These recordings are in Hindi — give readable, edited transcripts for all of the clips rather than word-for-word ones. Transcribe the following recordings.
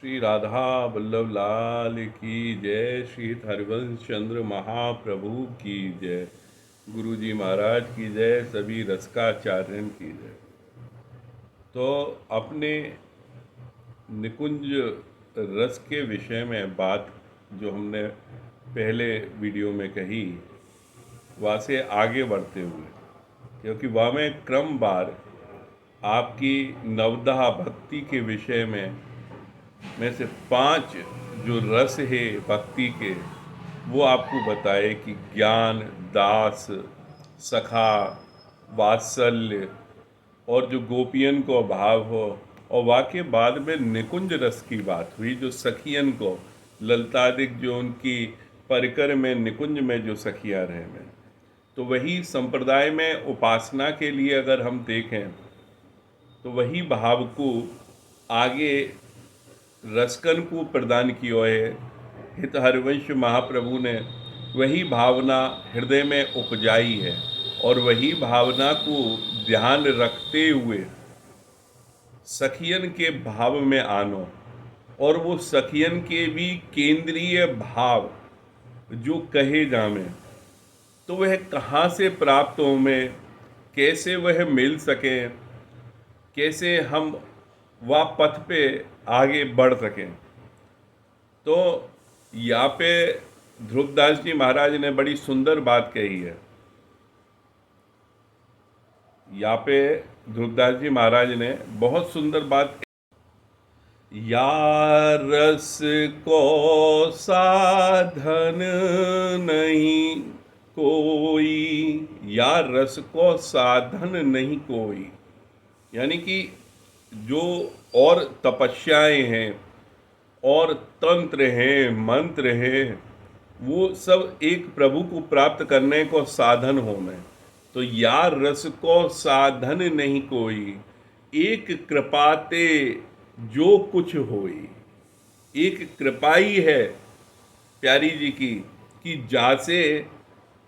श्री राधा वल्लभ लाल की जय। श्री हरिवंश चंद्र महाप्रभु की जय। गुरु जी महाराज की जय। सभी रसकाचार्यन की जय। तो अपने निकुंज रस के विषय में बात जो हमने पहले वीडियो में कही, वहाँ से आगे बढ़ते हुए, क्योंकि वहाँ में क्रमवार आपकी नवदह भक्ति के विषय में से 5 जो रस है भक्ति के, वो आपको बताए कि ज्ञान, दास, सखा, वात्सल्य और जो गोपियन को भाव हो। और वाके बाद में निकुंज रस की बात हुई, जो सखियन को ललतादिक जो उनकी परिकर में निकुंज में जो सखियाँ रहे में, तो वही संप्रदाय में उपासना के लिए अगर हम देखें तो वही भाव को आगे रसकन को प्रदान किया है। हित हरिवंश महाप्रभु ने वही भावना हृदय में उपजाई है और वही भावना को ध्यान रखते हुए सखियन के भाव में आनो, और वो सखियन के भी केंद्रीय भाव जो कहे जामे, तो वह कहाँ से प्राप्त हो में, कैसे वह मिल सके, कैसे हम वह पथ पे आगे बढ़ सकें। तो यहाँ पे ध्रुवदास जी महाराज ने बड़ी सुंदर बात कही है। यहाँ पे ध्रुवदास जी महाराज ने बहुत सुंदर बात, या रस को साधन नहीं कोई, या रस को साधन नहीं कोई, यानी कि जो और तपस्याएं हैं और तंत्र हैं, मंत्र हैं, वो सब एक प्रभु को प्राप्त करने को साधन हो में। तो या रस को साधन नहीं कोई, एक कृपाते जो कुछ होई। एक कृपा ही है प्यारी जी की कि जासे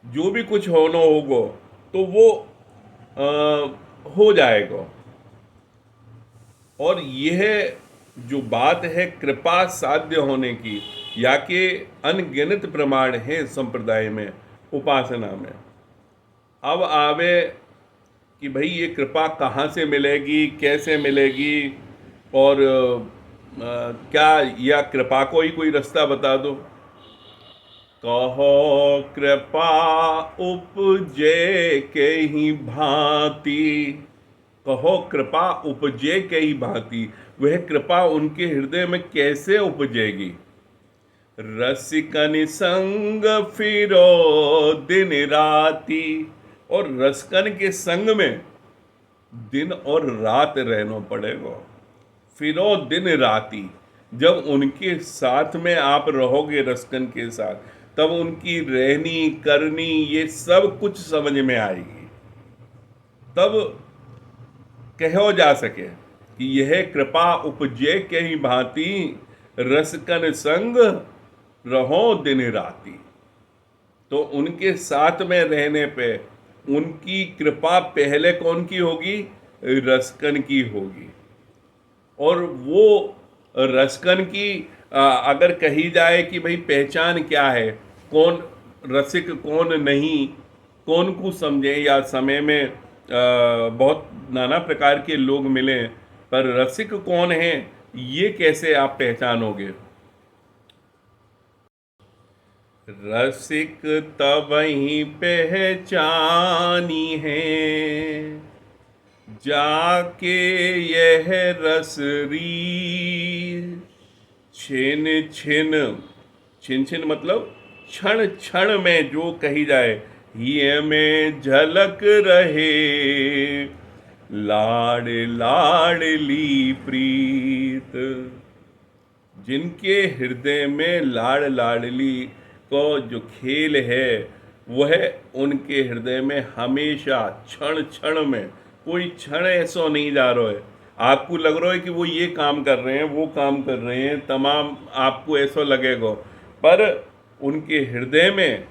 जो भी कुछ होना होगा तो वो हो जाएगा। और यह जो बात है कृपा साध्य होने की, या के अनगिनत प्रमाण है संप्रदाय में, उपासना में। अब आवे कि भाई ये कृपा कहाँ से मिलेगी, कैसे मिलेगी, और क्या या कृपा को ही कोई रास्ता बता दो। कहो कृपा उपजे के ही भांति, कहो कृपा उपजे के ही भांति, वह कृपा उनके हृदय में कैसे उपजेगी। रसिकन संग फिरो दिन राती, और रसकन के संग में दिन और रात रहना पड़ेगा। फिरो दिन राती, जब उनके साथ में आप रहोगे रसकन के साथ, तब उनकी रहनी करनी ये सब कुछ समझ में आएगी। तब कहो जा सके कि यह कृपा उपजे के ही भांति, रसकन संग रहो दिन राती। तो उनके साथ में रहने पे उनकी कृपा पहले कौन की होगी? रसकन की होगी। और वो रसकन की अगर कही जाए कि भाई पहचान क्या है, कौन रसिक कौन नहीं, कौन को समझे, या समय में बहुत नाना प्रकार के लोग मिले, पर रसिक कौन है ये कैसे आप पहचानोगे। रसिक तबही पहचानी है, जाके यह रसरी छिन छिन, छिन छिन मतलब क्षण क्षण में जो कही जाए, ये में झलक रहे लाड़ लाडली प्रीत। जिनके हृदय में लाड़ लाडली को जो खेल है, वह उनके हृदय में हमेशा क्षण क्षण में, कोई क्षण ऐसा नहीं जा रहा है आपको लग रहा है कि वो ये काम कर रहे हैं, वो काम कर रहे हैं, तमाम आपको ऐसा लगेगा, पर उनके हृदय में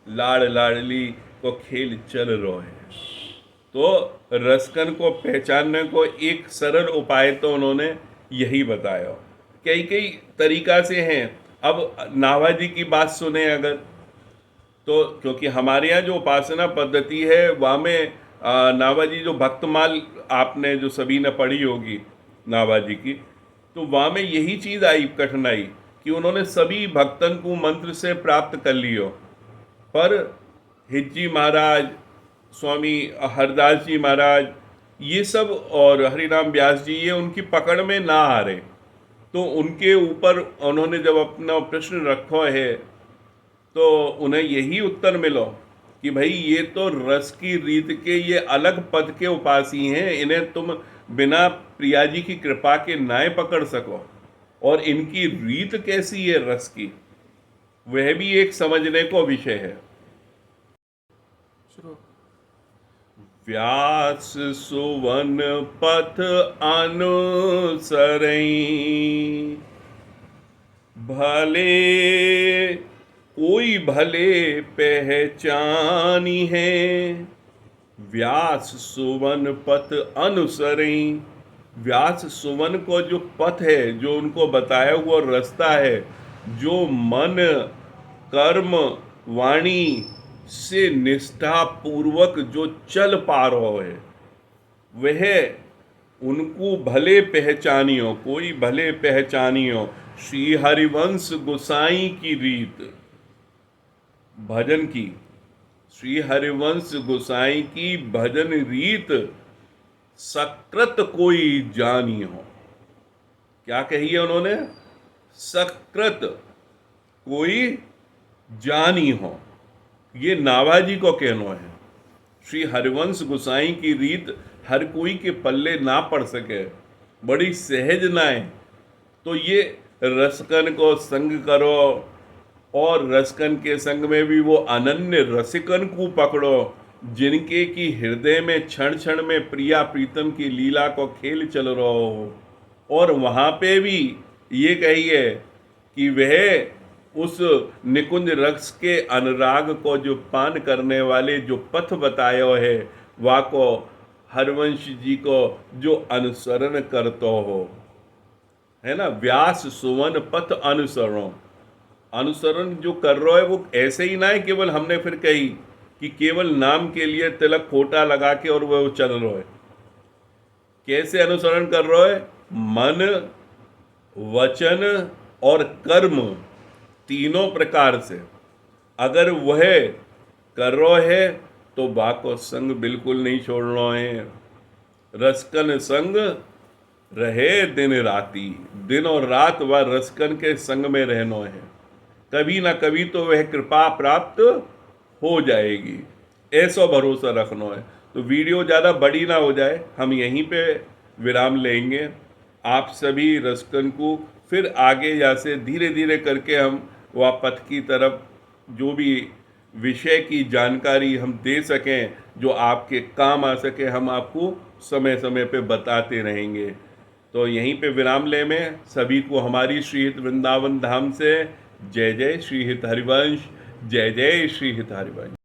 लाड़ लाडली को खेल चल रहा है। तो रसकन को पहचानने को एक सरल उपाय तो उन्होंने यही बताया कई कई तरीका से हैं। अब नाभाजी की बात सुने अगर, तो क्योंकि हमारे यहाँ जो उपासना पद्धति है वहाँ में नाभाजी जो भक्तमाल आपने जो सभी ने पढ़ी होगी नाभाजी की, तो वहाँ में यही चीज़ आई कठिनाई कि उन्होंने सभी भक्तन को मंत्र से प्राप्त कर लियो, पर हिज्जी महाराज, स्वामी हरदास जी महाराज, ये सब और हरिनाम व्यास जी, ये उनकी पकड़ में ना आ रहे। तो उनके ऊपर उन्होंने जब अपना प्रश्न रखा है तो उन्हें यही उत्तर मिलो कि भाई ये तो रस की रीत के ये अलग पद के उपासी हैं, इन्हें तुम बिना प्रिया जी की कृपा के नाय पकड़ सको, और इनकी रीत कैसी है रस की, वह भी एक समझने को विषय है। व्यास सुवन पथ अनुसरई, भले कोई भले पहचानी है। व्यास सुवन पथ अनुसरई, व्यास सुवन को जो पथ है, जो उनको बताया हुआ रास्ता है, जो मन कर्म वाणी से निष्ठा पूर्वक जो चल पा रहा है, वह उनको भले पहचानियो, कोई भले पहचानियो। श्री हरिवंश गोसाई की रीत भजन की, श्री हरिवंश गोसाई की भजन रीत सकृत कोई जानी हो। क्या कही है उन्होंने? सकृत कोई जानी हो, ये नाभाजी को कहना है। श्री हरिवंश गोसाई की रीत हर कोई के पल्ले ना पड़ सके, बड़ी सहज ना है। तो ये रसकन को संग करो, और रसकन के संग में भी वो अनन्य रसिकन को पकड़ो, जिनके की हृदय में क्षण क्षण में प्रिया प्रीतम की लीला को खेल चल रहा हो। और वहाँ पे भी ये कहिए कि वह उस निकुंज रस के अनुराग को जो पान करने वाले जो पथ बतायो है, वा को हरवंश जी को जो अनुसरण करतो हो, है ना। व्यास सुवन पथ अनुसरण, अनुसरण जो कर रहा है वो ऐसे ही ना है केवल हमने फिर कही कि केवल नाम के लिए तिलक खोटा लगा के और वो चल रहा है। कैसे अनुसरण कर रहा है? मन वचन और कर्म तीनों प्रकार से अगर वह कर रहा है तो बाको संग बिल्कुल नहीं छोड़ना है। रसकन संग रहे दिन राती, दिन और रात वह रसकन के संग में रहना है। कभी ना कभी तो वह कृपा प्राप्त हो जाएगी, ऐसा भरोसा रखना है। तो वीडियो ज़्यादा बड़ी ना हो जाए, हम यहीं पे विराम लेंगे। आप सभी रसकन को फिर आगे जैसे धीरे धीरे करके हम वह पथ की तरफ जो भी विषय की जानकारी हम दे सकें, जो आपके काम आ सके, हम आपको समय समय पे बताते रहेंगे। तो यहीं पे विराम ले में सभी को हमारी श्री हित वृंदावन धाम से जय जय श्री हित हरिवंश, जय जय श्री हित हरिवंश।